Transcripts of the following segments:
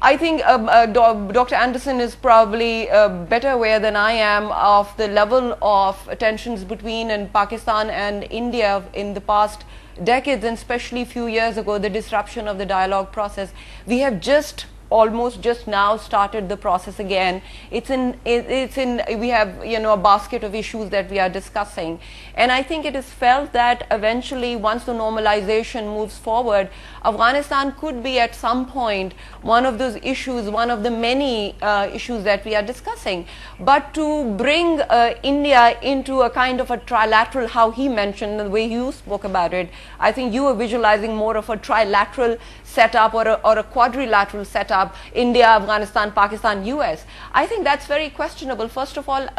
I think Dr. Anderson is probably better aware than I am of the level of tensions between Pakistan and India in the past decades, and especially a few years ago, the disruption of the dialogue process. We have almost just now started the process again. We have a basket of issues that we are discussing, and I think it is felt that eventually, once the normalization moves forward, Afghanistan could be at some point one of those issues, one of the many issues that we are discussing. But to bring India into a kind of a trilateral, how he mentioned, the way you spoke about it, I think you were visualizing more of a trilateral setup or a quadrilateral setup, India, Afghanistan, Pakistan, US. I think that's very questionable. First of all,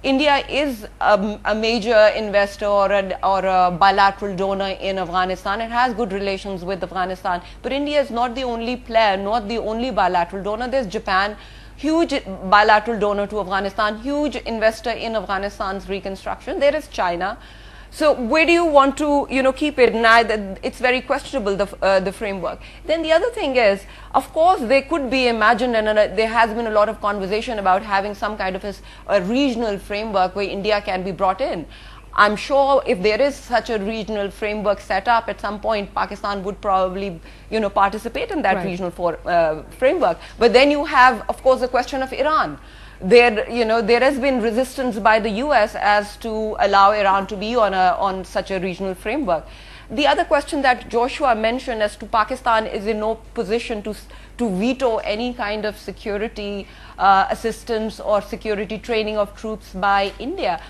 India is a major investor or a bilateral donor in Afghanistan. It has good relations with Afghanistan, but India is not the only player, not the only bilateral donor. There's Japan, huge bilateral donor to Afghanistan, huge investor in Afghanistan's reconstruction. There is China. So where do you want to, keep it? Now it's very questionable, the framework. Then the other thing is, of course, they could be imagined, and there has been a lot of conversation about having some kind of a regional framework where India can be brought in. I'm sure if there is such a regional framework set up, at some point Pakistan would probably, participate in that regional framework. But then you have, of course, the question of Iran. There has been resistance by the US as to allow Iran to be on such a regional framework. The other question that Joshua mentioned as to Pakistan is in no position to veto any kind of security assistance or security training of troops by India.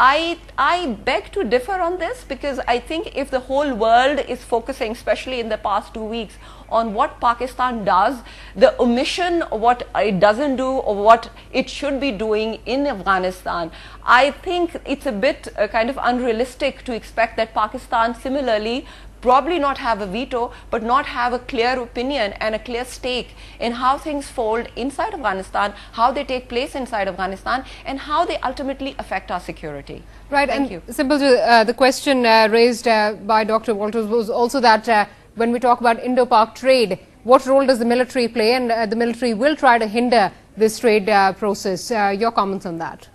I beg to differ on this, because I think if the whole world is focusing, especially in the past 2 weeks, on what Pakistan does, the omission of what it doesn't do or what it should be doing in Afghanistan, I think it's a bit kind of unrealistic to expect that Pakistan similarly probably not have a veto, but not have a clear opinion and a clear stake in how things fold inside Afghanistan, how they take place inside Afghanistan, and how they ultimately affect our security. Right. Thank you. Simple, the question raised by Dr. Walters was also that when we talk about Indo-Pak trade, what role does the military play? And the military will try to hinder this trade process. Your comments on that?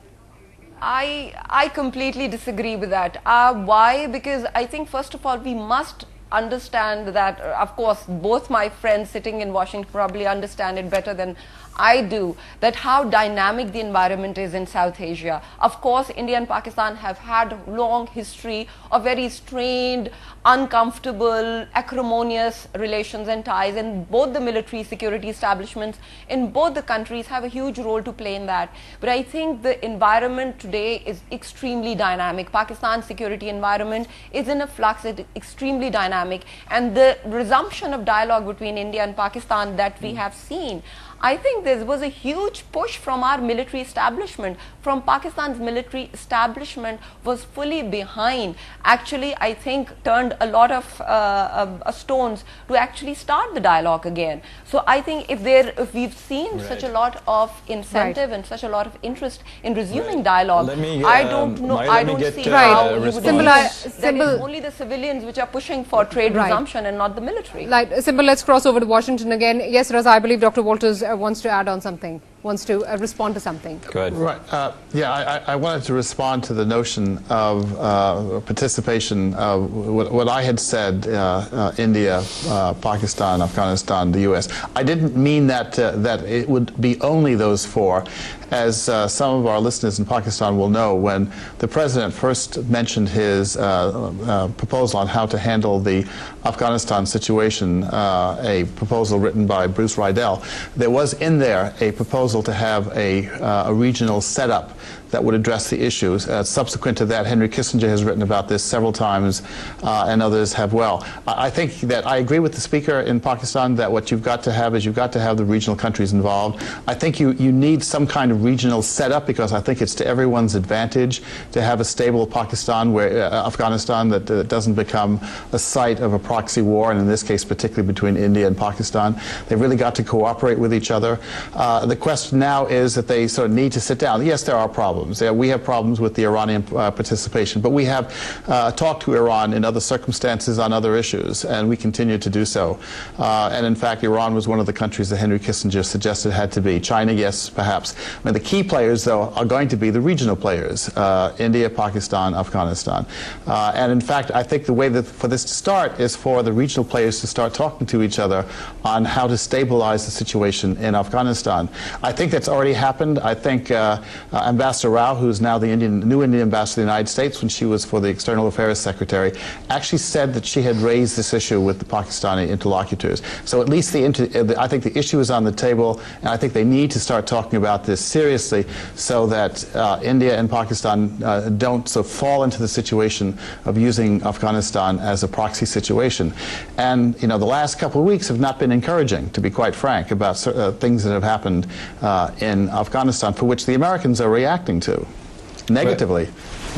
I completely disagree with that. Why? Because I think, first of all, we must understand that, of course, both my friends sitting in Washington probably understand it better than I do, that how dynamic the environment is in South Asia. Of course, India and Pakistan have had long history of very strained, uncomfortable, acrimonious relations and ties, and both the military security establishments in both the countries have a huge role to play in that. But I think the environment today is extremely dynamic. Pakistan's security environment is in a flux, it's extremely dynamic, and the resumption of dialogue between India and Pakistan that we have seen, I think there was a huge push from our military establishment, from Pakistan's military establishment was fully behind. Actually, I think turned a lot of stones to actually start the dialogue again. So I think if we've seen such a lot of incentive and such a lot of interest in resuming dialogue, I don't know. I don't see how you would that is only the civilians which are pushing for trade resumption and not the military. Simple, let's cross over to Washington again. Yes, Raza, I believe Dr. Walters wants to add on something, wants to respond to something. Go ahead. Right. I wanted to respond to the notion of participation of what I had said, India, Pakistan, Afghanistan, the US. I didn't mean that it would be only those four. As some of our listeners in Pakistan will know, when the president first mentioned his proposal on how to handle the Afghanistan situation, a proposal written by Bruce Riedel, there was in there a proposal to have a regional setup that would address the issues. Subsequent to that, Henry Kissinger has written about this several times, and others have well. I think that I agree with the speaker in Pakistan that what you've got to have is you've got to have the regional countries involved. I think you need some kind of regional setup, because I think it's to everyone's advantage to have a stable Pakistan, where Afghanistan, that doesn't become a site of a proxy war, and in this case particularly between India and Pakistan. They've really got to cooperate with each other. The question now is that they sort of need to sit down. Yes, there are problems. problems. We have problems with the Iranian participation, but we have talked to Iran in other circumstances on other issues, and we continue to do so. And in fact, Iran was one of the countries that Henry Kissinger suggested had to be. China, yes, perhaps. I mean, the key players, though, are going to be the regional players, India, Pakistan, Afghanistan. And in fact, I think the way that for this to start is for the regional players to start talking to each other on how to stabilize the situation in Afghanistan. I think that's already happened. I think Ambassador Rao, who's now the new Indian ambassador to the United States, when she was for the External Affairs Secretary, actually said that she had raised this issue with the Pakistani interlocutors. So at least I think the issue is on the table, and I think they need to start talking about this seriously so that India and Pakistan don't so fall into the situation of using Afghanistan as a proxy situation. And the last couple of weeks have not been encouraging, to be quite frank, about things that have happened in Afghanistan, for which the Americans are reacting to negatively.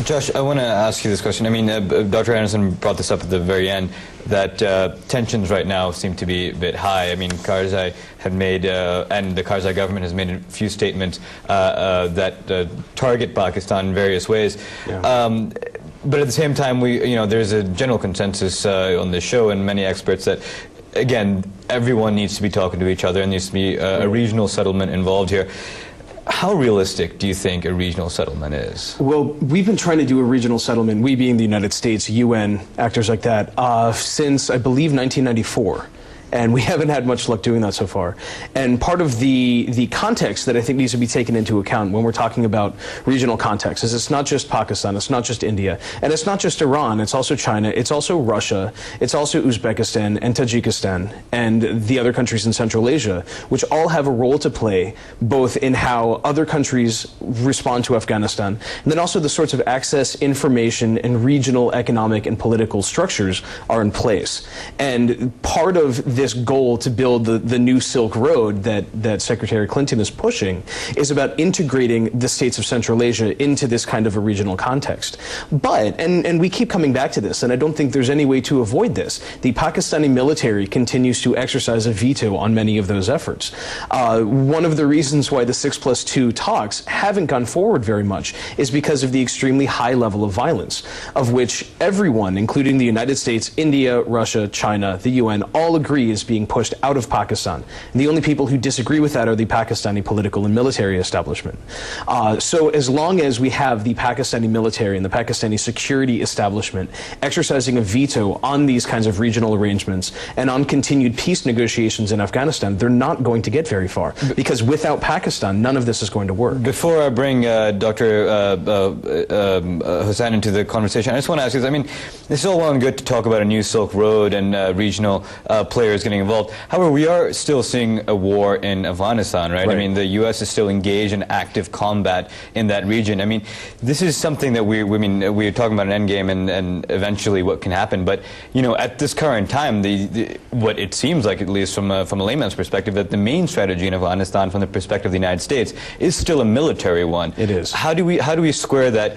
Josh, I want to ask you this question. I mean, Dr. Anderson brought this up at the very end, that tensions right now seem to be a bit high. I mean, Karzai had made, and the Karzai government has made a few statements that target Pakistan in various ways. Yeah. But at the same time, there's a general consensus on this show and many experts that, again, everyone needs to be talking to each other and needs to be a regional settlement involved here. How realistic do you think a regional settlement is? Well, we've been trying to do a regional settlement, we being the United States, UN, actors like that, since, I believe, 1994. And we haven't had much luck doing that so far. And part of the context that I think needs to be taken into account when we're talking about regional context is it's not just Pakistan, it's not just India, and it's not just Iran, it's also China, it's also Russia, it's also Uzbekistan and Tajikistan and the other countries in Central Asia, which all have a role to play both in how other countries respond to Afghanistan, and then also the sorts of access, information, and regional economic and political structures are in place. And part of this goal to build the new Silk Road that Secretary Clinton is pushing is about integrating the states of Central Asia into this kind of a regional context. But, and we keep coming back to this, and I don't think there's any way to avoid this, the Pakistani military continues to exercise a veto on many of those efforts. One of the reasons why the 6+2 talks haven't gone forward very much is because of the extremely high level of violence, of which everyone, including the United States, India, Russia, China, the UN, all agree is being pushed out of Pakistan. And the only people who disagree with that are the Pakistani political and military establishment. So as long as we have the Pakistani military and the Pakistani security establishment exercising a veto on these kinds of regional arrangements and on continued peace negotiations in Afghanistan, they're not going to get very far. Because without Pakistan, none of this is going to work. Before I bring Dr. Hussain into the conversation, I just want to ask you this. I mean, this is all well and good to talk about a new Silk Road and regional players getting involved. However, we are still seeing a war in Afghanistan, right? I mean, the U.S. is still engaged in active combat in that region. I mean, this is something that we're talking about an endgame and eventually what can happen. But, at this current time, what it seems like, at least from a layman's perspective, that the main strategy in Afghanistan from the perspective of the United States is still a military one. It is. How do we square that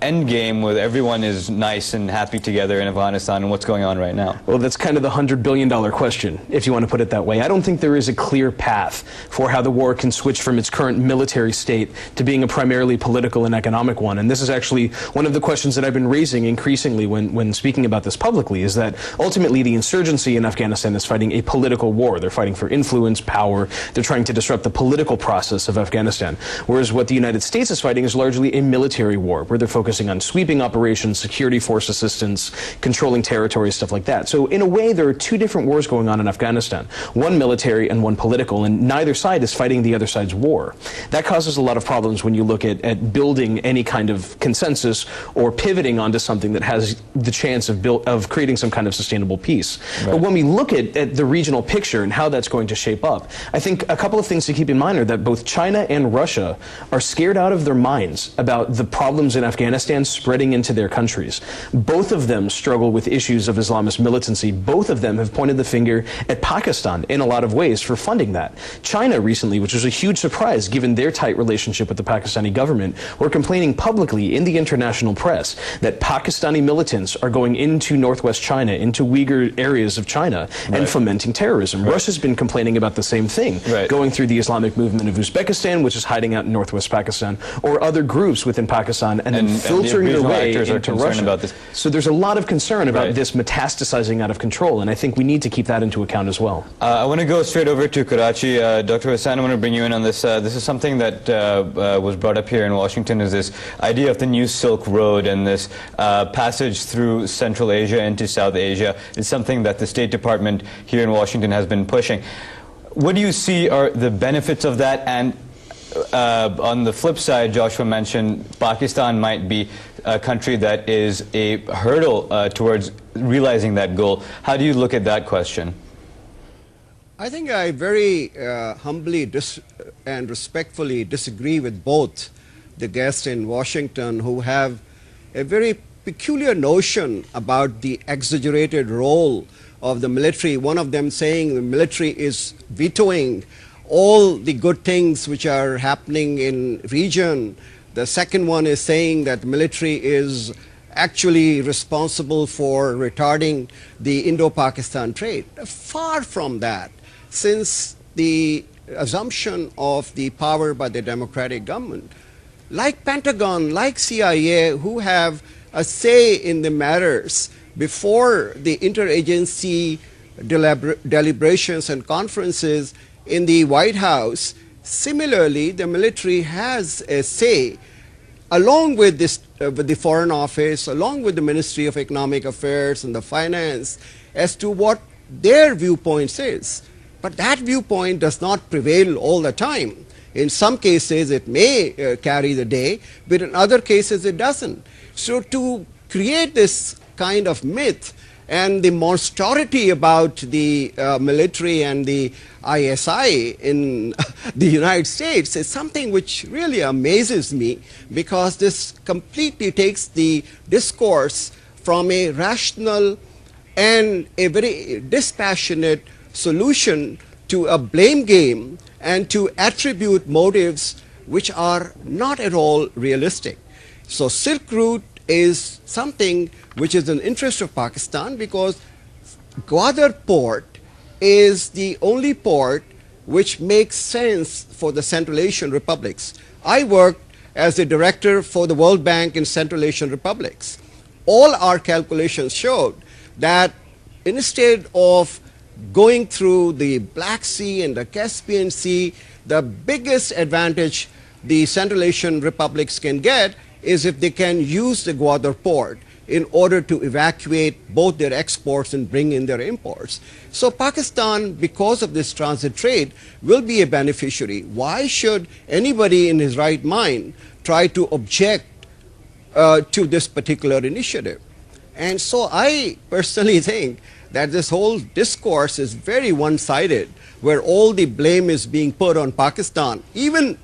endgame where everyone is nice and happy together in Afghanistan and what's going on right now? Well, that's kind of the $100 billion question, if you want to put it that way. I don't think there is a clear path for how the war can switch from its current military state to being a primarily political and economic one. And this is actually one of the questions that I've been raising increasingly when speaking about this publicly, is that ultimately the insurgency in Afghanistan is fighting a political war. They're fighting for influence, power. They're trying to disrupt the political process of Afghanistan. Whereas what the United States is fighting is largely a military war, where they're focusing on sweeping operations, security force assistance, controlling territories, stuff like that. So in a way, there are two different wars going on in Afghanistan, one military and one political, and neither side is fighting the other side's war. That causes a lot of problems when you look at building any kind of consensus or pivoting onto something that has the chance of creating some kind of sustainable peace. Right. But when we look at the regional picture and how that's going to shape up, I think a couple of things to keep in mind are that both China and Russia are scared out of their minds about the problems in Afghanistan spreading into their countries. Both of them struggle with issues of Islamist militancy. Both of them have pointed the finger finger at Pakistan in a lot of ways for funding that. China recently, which was a huge surprise given their tight relationship with the Pakistani government, were complaining publicly in the international press that Pakistani militants are going into northwest China, into Uyghur areas of China, and fomenting terrorism. Russia's been complaining about the same thing, going through the Islamic movement of Uzbekistan, which is hiding out in northwest Pakistan, or other groups within Pakistan, and then filtering their way into Russia. About this. So there's a lot of concern about this metastasizing out of control, and I think we need to keep that into account as well. I want to go straight over to Karachi. Dr. Hussain, I want to bring you in on this. This is something that was brought up here in Washington, is this idea of the new Silk Road and this passage through Central Asia into South Asia. It's something that the State Department here in Washington has been pushing. What do you see are the benefits of that? And on the flip side, Joshua mentioned Pakistan might be a country that is a hurdle towards realizing that goal. How do you look at that question? I think I very humbly and respectfully disagree with both the guests in Washington, who have a very peculiar notion about the exaggerated role of the military. One of them saying the military is vetoing all the good things which are happening in region. The second one is saying that the military is actually responsible for retarding the Indo-Pakistan trade. Far from that, since the assumption of the power by the democratic government, like Pentagon, like CIA, who have a say in the matters before the interagency deliberations and conferences in the White House, similarly, the military has a say, along with this, with the Foreign Office, along with the Ministry of Economic Affairs and the Finance, as to what their viewpoints is. But that viewpoint does not prevail all the time. In some cases, it may carry the day, but in other cases, it doesn't. So to create this kind of myth and the monstrosity about the military and the ISI in the United States is something which really amazes me, because this completely takes the discourse from a rational and a very dispassionate solution to a blame game and to attribute motives which are not at all realistic. So Silk Route is something which is an interest of Pakistan, because Gwadar port is the only port which makes sense for the Central Asian republics. I worked as the director for the World Bank in Central Asian republics. All our calculations showed that instead of going through the Black Sea and the Caspian Sea, the biggest advantage the Central Asian republics can get is if they can use the Gwadar port in order to evacuate both their exports and bring in their imports. So Pakistan, because of this transit trade, will be a beneficiary. Why should anybody in his right mind try to object to this particular initiative? And so I personally think that this whole discourse is very one-sided, where all the blame is being put on Pakistan. Even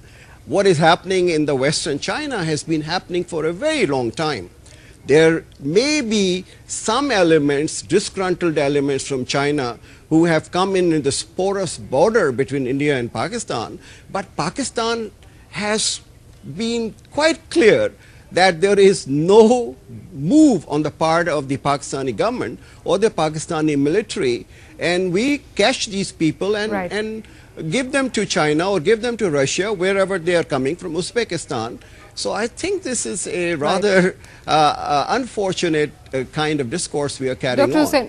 what is happening in the Western China has been happening for a very long time. There may be some elements, disgruntled elements from China, who have come in this porous border between India and Pakistan, but Pakistan has been quite clear that there is no move on the part of the Pakistani government or the Pakistani military, and we catch these people and give them to China or give them to Russia, wherever they are coming from, Uzbekistan. So I think this is a rather unfortunate kind of discourse we are carrying on. Dr. Hussain,